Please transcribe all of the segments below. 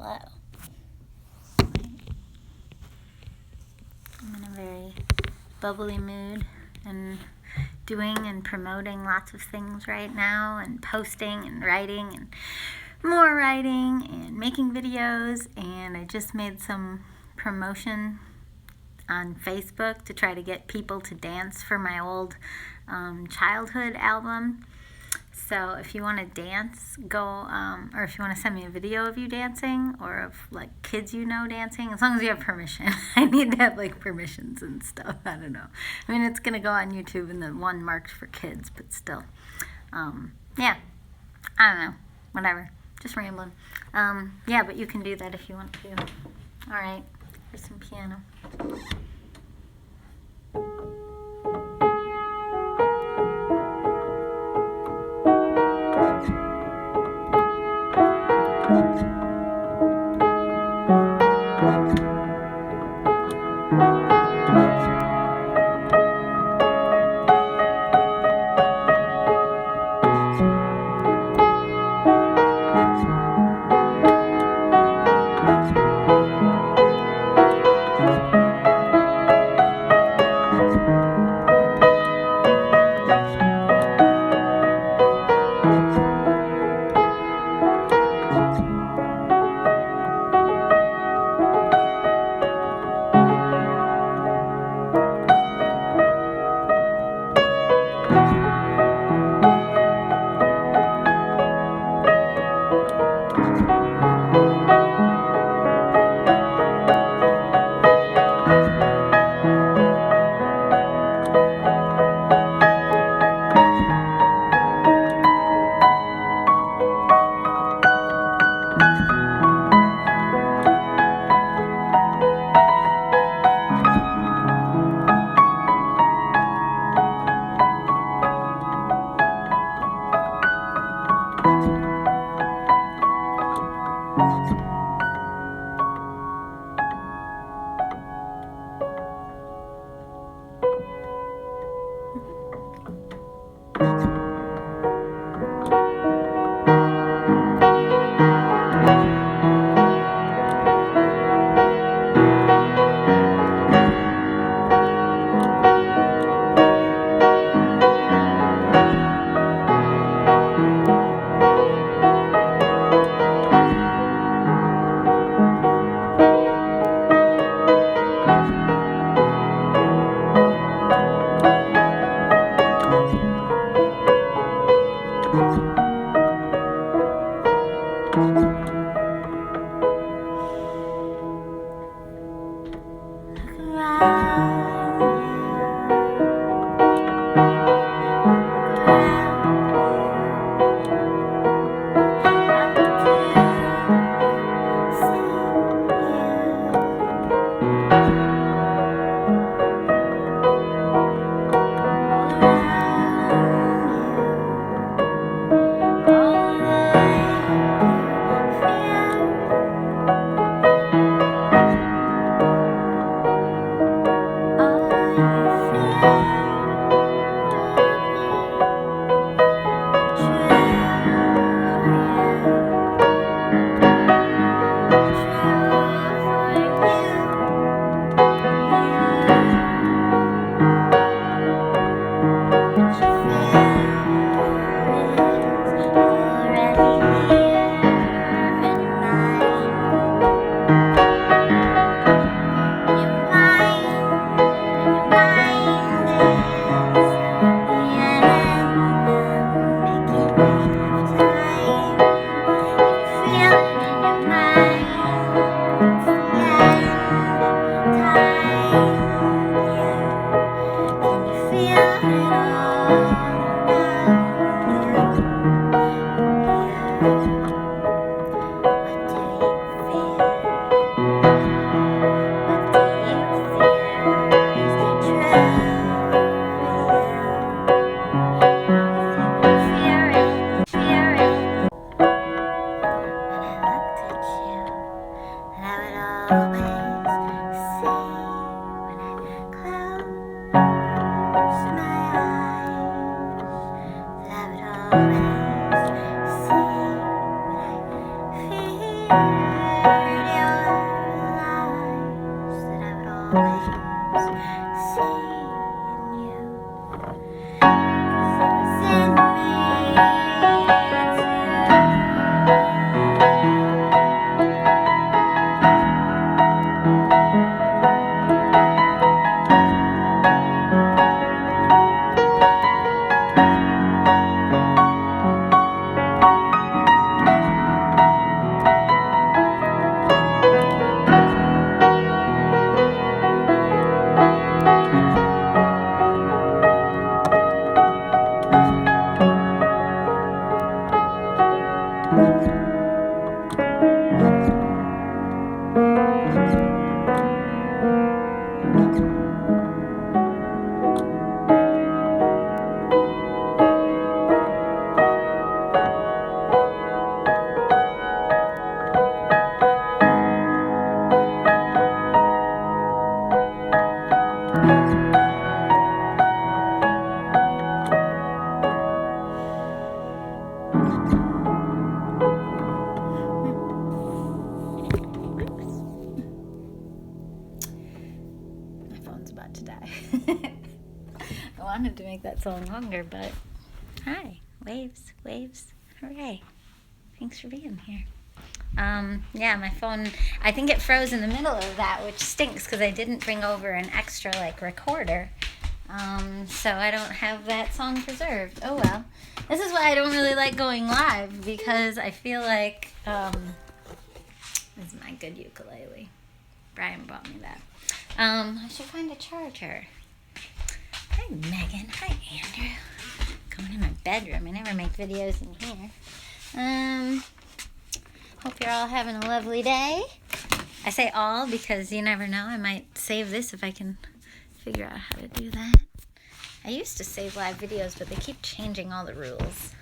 Hello. I'm in a very bubbly mood and doing and promoting lots of things right now, and posting and writing and more writing and making videos. And I just made some promotion on Facebook to try to get people to dance for my old childhood album. So if you want to dance, go, or if you want to send me a video of you dancing, or of like kids you know dancing, as long as you have permission. I need to have like permissions and stuff. I don't know. I mean, it's going to go on YouTube and the one marked for kids, but still. Yeah, I don't know. Whatever. Just rambling. Yeah, but you can do that if you want to. All right. Here's some piano. wanted to make that song longer, but hi, waves, hooray. Thanks for being here. Yeah, my phone, I think it froze in the middle of that, which stinks because I didn't bring over an extra, recorder. So I don't have that song preserved. Oh well. This is why I don't really like going live, because I feel like, this is my good ukulele. Brian bought me that. I should find a charger. Hi, Megan. Hi, Andrew. Going in my bedroom. I never make videos in here. Hope you're all having a lovely day. I say all because you never know. I might save this if I can figure out how to do that. I used to save live videos, but they keep changing all the rules.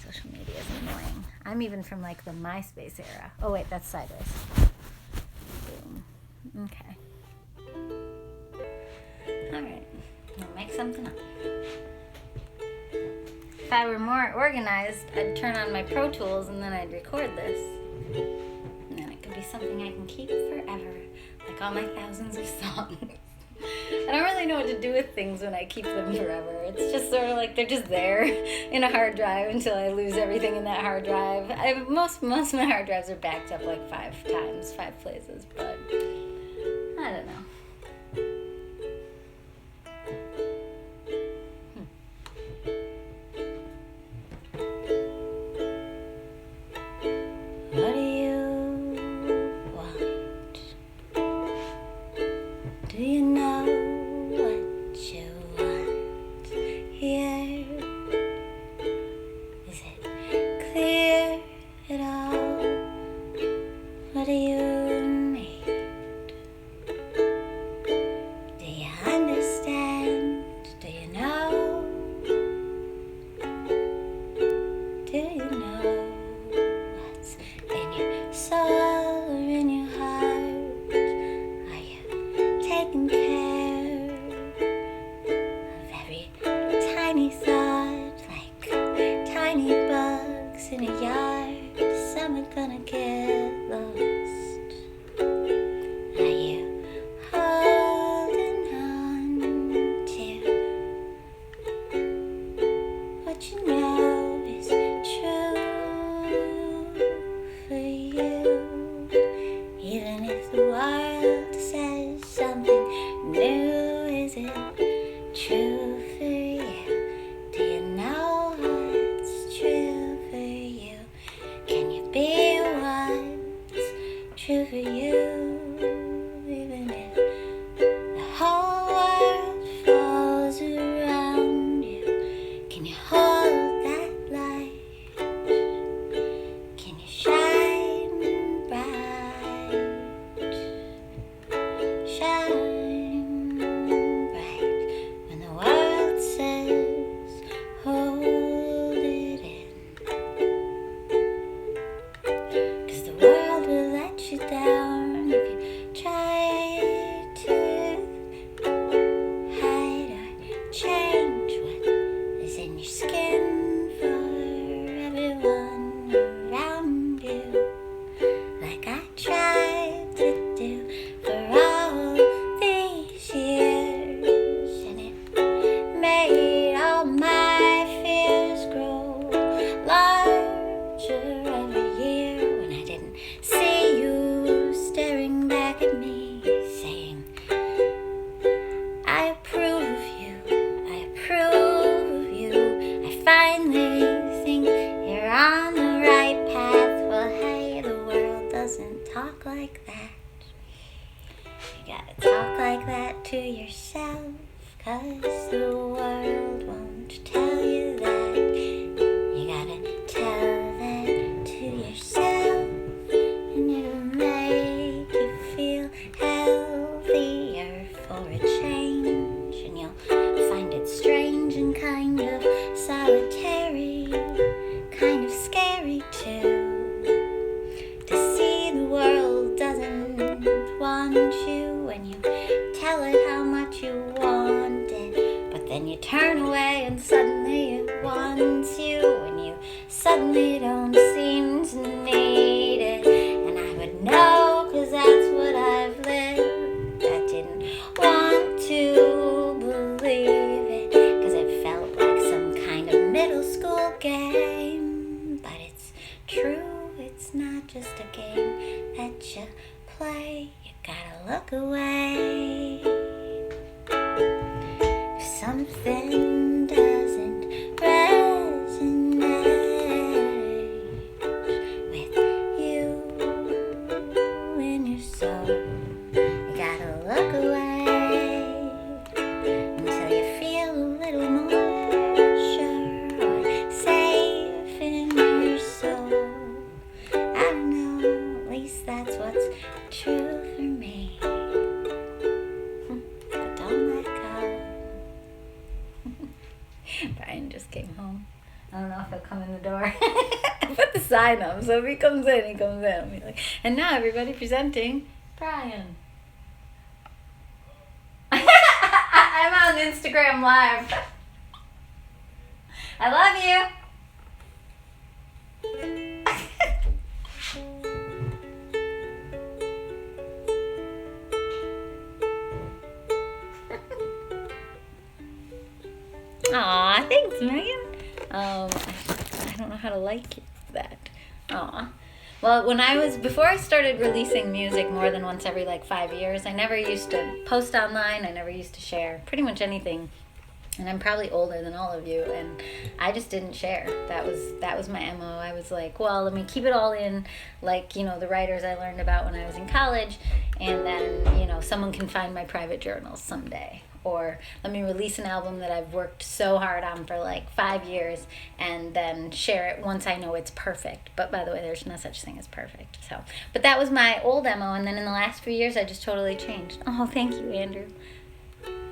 Social media is annoying. I'm even from the MySpace era. Oh wait, that's sideways. Boom. Okay. Alright. I'll make something up. If I were more organized, I'd turn on my Pro Tools and then I'd record this. And then it could be something I can keep forever, like all my thousands of songs. I don't really know what to do with things when I keep them forever. It's just sort of like they're just there in a hard drive until I lose everything in that hard drive. Most of my hard drives are backed up 5 times, 5 places, but I don't know. What do you want? Do you know what you want here? Is it clear at all? What do you need? Do you understand? Do you know? Do you know? Soul or in your heart, are you taking care of every tiny thought, like tiny bugs in a yard? Some are gonna get lost. Are you holding on to what you know is true for you? Even if the world says something new, is it true for you? Do you know what's true for you? Can you be what's true for you? Even if the whole world falls around you, can you hold that light? Can you shine bright? Shine bright when the world says hold it in. 'Cause the world will let you down if you try to hide or change what is in your skin for everyone around you, like I tried to do for all these years. And it made all my fears grow larger every year when I didn't see you staring back at me, saying, I approve of you, I approve of you. I finally think you're on the right path. Well, hey, the world doesn't talk like that. You gotta talk like that to yourself, 'cause the world won't tell you that. You gotta tell that to yourself, and it'll make you feel healthier for a change. And you'll find it strange and kind of solitary, kind of scary too, to see the world doesn't want you when you tell it how much you want it, but then you turn away and suddenly you game that you play, you gotta look away. If something doesn't resonate with you in your soul, you gotta look away until you feel a little more sure or safe in your soul. I don't know, at least that's what's true for me. But don't let go. Brian just came home. I don't know if he'll come in the door. I put the sign up, so if he comes in, he comes in. I'll be like, and now everybody presenting Brian. I'm on Instagram Live. I love you. Aw, thanks, Megan. I don't know how to like that. Aw. Well, before I started releasing music more than once every 5 years, I never used to post online. I never used to share pretty much anything. And I'm probably older than all of you, and I just didn't share. That was my MO. I was like, well, let me keep it all in, the writers I learned about when I was in college, and then, someone can find my private journals someday. Or let me release an album that I've worked so hard on for 5 years and then share it once I know it's perfect. But by the way, there's no such thing as perfect. But that was my old MO, and then in the last few years, I just totally changed. Oh, thank you, Andrew.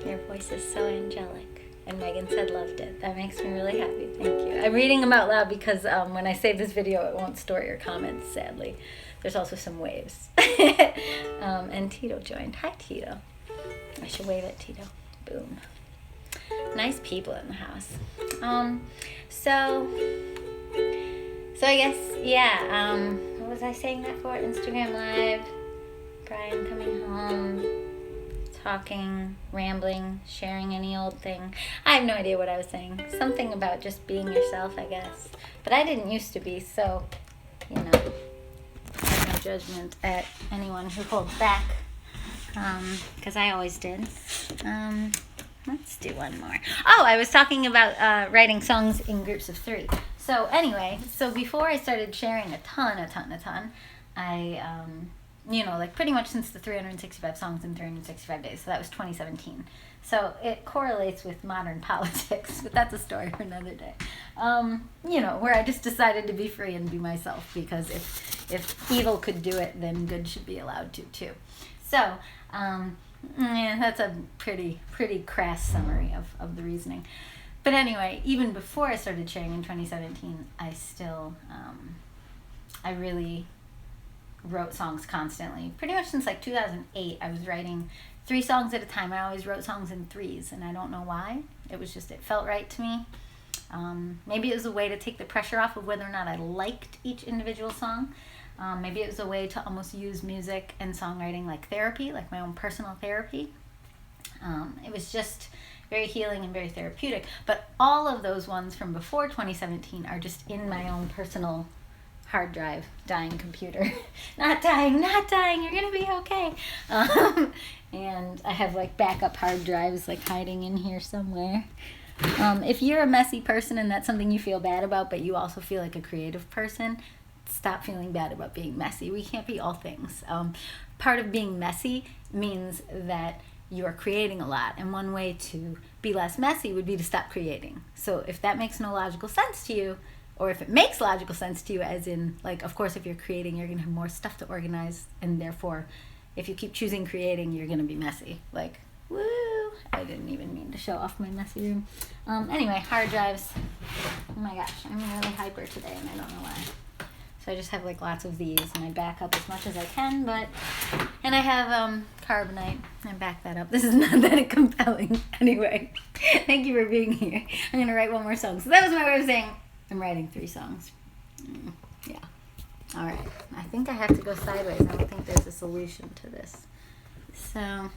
Your voice is so angelic. And Megan said loved it. That makes me really happy. Thank you. I'm reading them out loud because when I save this video, it won't store your comments, sadly. There's also some waves. And Tito joined. Hi, Tito. I should wave at Tito. Boom. Nice people in the house. So I guess, yeah, what was I saying that for? Instagram Live, Brian coming home, talking, rambling, sharing any old thing. I have no idea what I was saying. Something about just being yourself, I guess. But I didn't used to be, so, I have no judgment at anyone who holds back. Because I always did. Let's do one more. Oh, I was talking about writing songs in groups of 3. So anyway, before I started sharing a ton, I, pretty much since the 365 songs in 365 days, so that was 2017. So it correlates with modern politics, but that's a story for another day. Where I just decided to be free and be myself, because if evil could do it, then good should be allowed to too. So, that's a pretty crass summary of the reasoning. But anyway, even before I started sharing in 2017, I still, I really wrote songs constantly. Pretty much since 2008, I was writing 3 songs at a time. I always wrote songs in 3s, and I don't know why. It was just, it felt right to me. Maybe it was a way to take the pressure off of whether or not I liked each individual song. Maybe it was a way to almost use music and songwriting like therapy, like my own personal therapy. It was just very healing and very therapeutic. But all of those ones from before 2017 are just in my own personal hard drive, dying computer. Not dying, you're gonna be okay. And I have backup hard drives hiding in here somewhere. If you're a messy person and that's something you feel bad about, but you also feel like a creative person, stop feeling bad about being messy. We can't be all things. Part of being messy means that you are creating a lot, and one way to be less messy would be to stop creating. So if that makes no logical sense to you, or if it makes logical sense to you, as in, of course, if you're creating, you're going to have more stuff to organize, and therefore, if you keep choosing creating, you're going to be messy. Woo! I didn't even mean to show off my messy room. Anyway, hard drives. Oh my gosh, I'm really hyper today, and I don't know why. So I just have lots of these, and I back up as much as I can, and I have carbonite. I back that up. This is not that compelling. Anyway, thank you for being here. I'm going to write one more song. So that was my way of saying I'm writing 3 songs. Yeah. All right. I think I have to go sideways. I don't think there's a solution to this. So...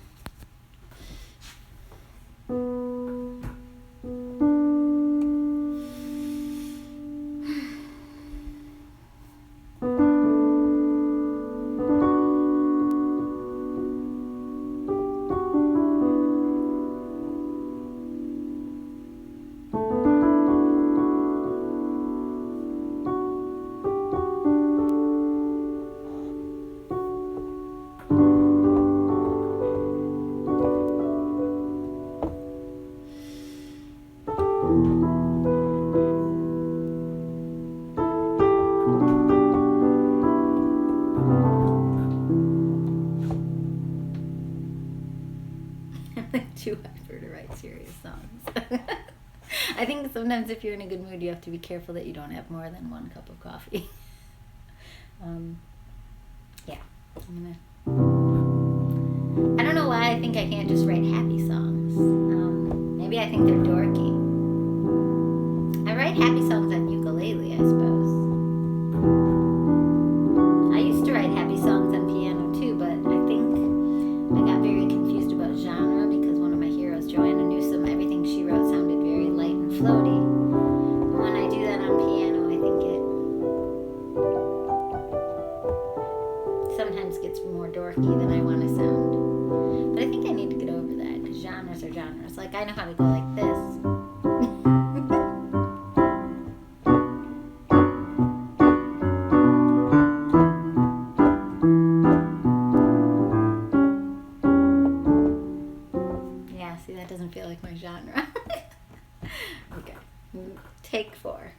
too hyper to write serious songs. I think sometimes if you're in a good mood, you have to be careful that you don't have more than 1 cup of coffee. Yeah, I don't know why I think I can't just write happy songs. Maybe I think they're dorky. I write happy songs on ukulele, I suppose. I used to write happy songs on piano too, but I think I got very confused about genre because one of my heroes, Joanna Newsom, everything she wrote sounded very light and floaty. And when I do that on piano, I think it sometimes gets more dorky than I want to sound. But I think I need to get over that because genres are genres. Like, I know how to go like this. See, that doesn't feel like my genre. Okay. Take 4.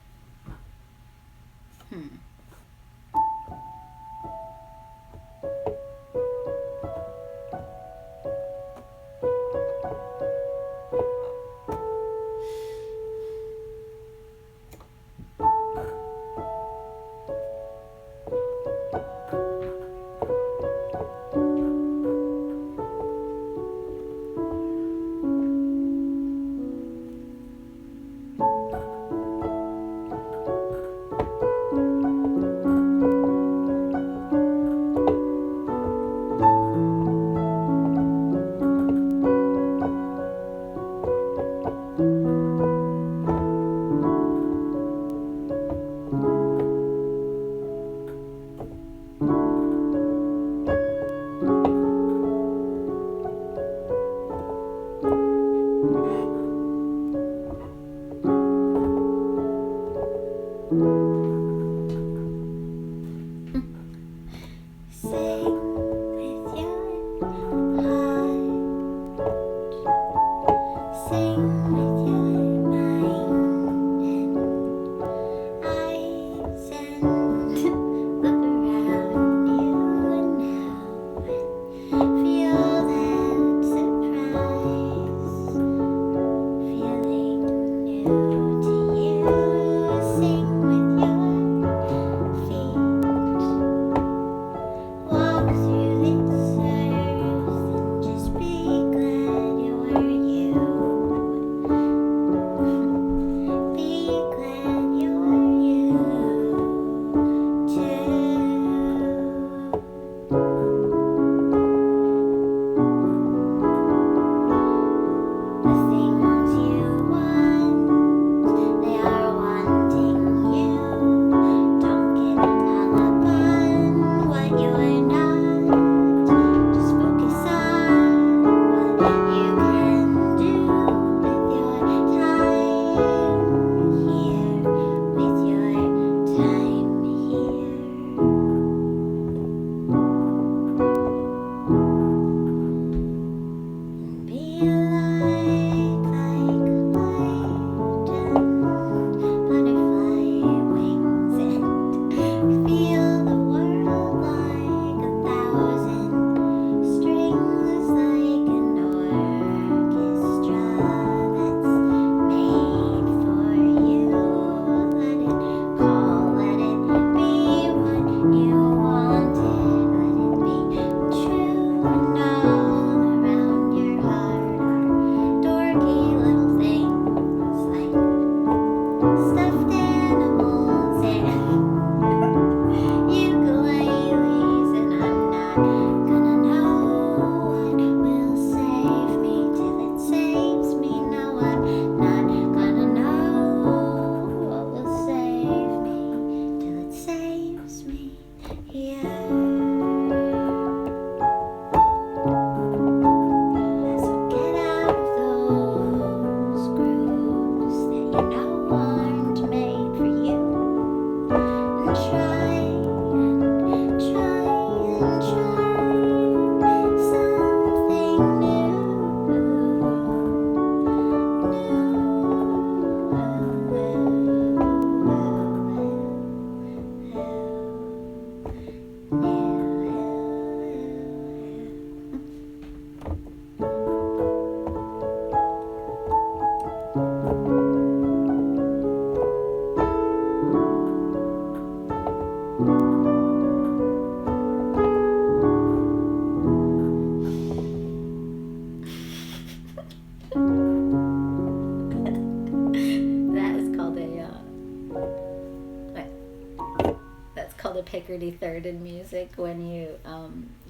picardy third in music when you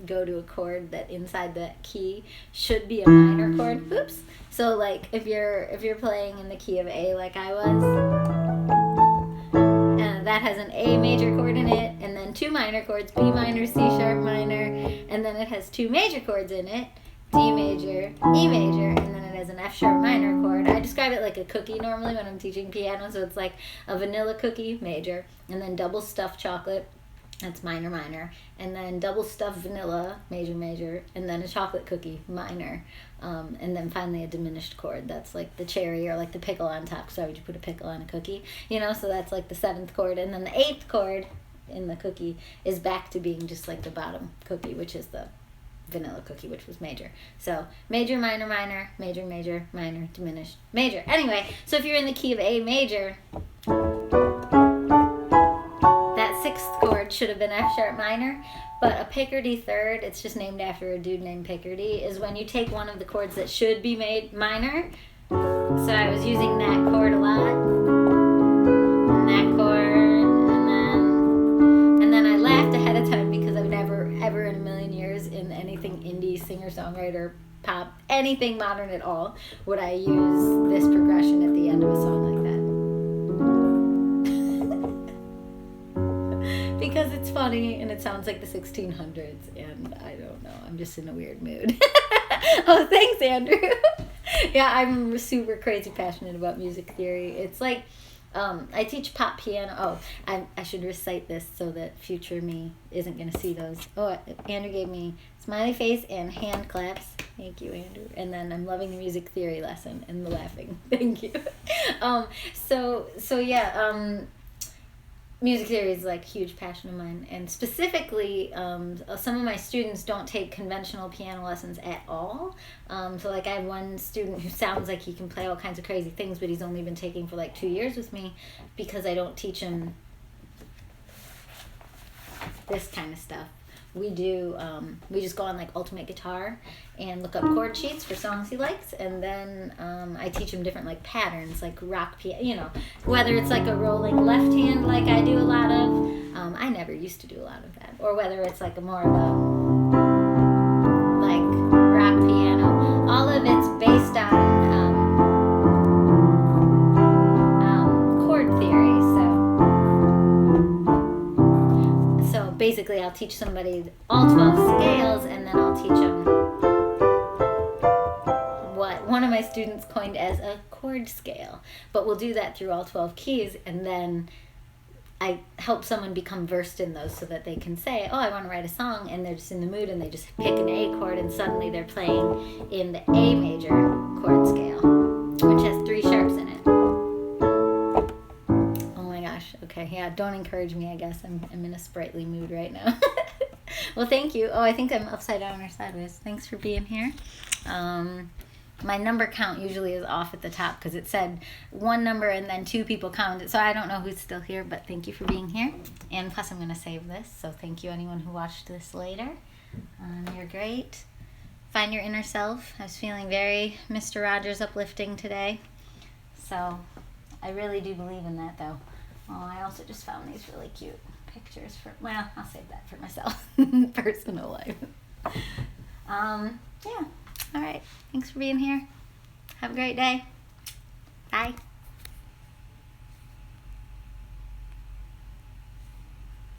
go to a chord that inside that key should be a minor chord. Oops. So like if you're playing in the key of A like I was, that has an A major chord in it, and then 2 minor chords, B minor, C sharp minor, and then it has 2 major chords in it, D major, E major, and then it has an F sharp minor chord. I describe it like a cookie normally when I'm teaching piano, so it's like a vanilla cookie, major, and then double stuffed chocolate, that's minor, minor, and then double stuffed vanilla, major, major, and then a chocolate cookie, minor, and then finally a diminished chord. That's like the cherry or like the pickle on top. So why would you put a pickle on a cookie? You know, so that's like the 7th chord, and then the 8th chord in the cookie is back to being just like the bottom cookie, which is the vanilla cookie, which was major. So major, minor, minor, major, major, minor, diminished, major. Anyway, so if you're in the key of A major, that 6th chord should have been F sharp minor, but a picardy third, it's just named after a dude named Picardy, is when you take one of the chords that should be made minor. So I was using that chord a lot, and that chord, and then I laughed ahead of time because I've never, ever in a million years in anything indie, singer-songwriter, pop, anything modern at all, would I use this progression at the end of a song like that. Because it's funny and it sounds like the 1600s, and I don't know, I'm just in a weird mood. Oh, thanks, Andrew. Yeah, I'm super crazy passionate about music theory. It's like I teach pop piano. Oh, I should recite this so that future me isn't going to see those. Oh, Andrew gave me smiley face and hand claps. Thank you, Andrew. And then I'm loving the music theory lesson and the laughing. Thank you. So yeah, music theory is like a huge passion of mine, and specifically some of my students don't take conventional piano lessons at all. So like I have one student who sounds like he can play all kinds of crazy things, but he's only been taking for like 2 years with me because I don't teach him this kind of stuff. We just go on like Ultimate Guitar and look up chord sheets for songs he likes, and then I teach him different like patterns, like rock piano, you know, whether it's like a rolling left hand like I do a lot of. I never used to do a lot of that, or whether it's like a more of a like rock piano. All of it's based on chord theory. So basically I'll teach somebody all 12 scales, and then I'll teach them what one of my students coined as a chord scale. But we'll do that through all 12 keys, and then I help someone become versed in those so that they can say, oh, I want to write a song, and they're just in the mood and they just pick an A chord, and suddenly they're playing in the A major chord scale, which has 3 sharps in it. Okay, yeah, don't encourage me, I guess. I'm in a sprightly mood right now. Well, thank you. Oh, I think I'm upside down or sideways. Thanks for being here. My number count usually is off at the top because it said 1 number and then 2 people counted. So I don't know who's still here, but thank you for being here. And plus I'm going to save this, so thank you anyone who watched this later. You're great. Find your inner self. I was feeling very Mr. Rogers uplifting today. So I really do believe in that, though. Oh, I also just found these really cute pictures for, well, I'll save that for myself. Personal life. Yeah. All right. Thanks for being here. Have a great day. Bye.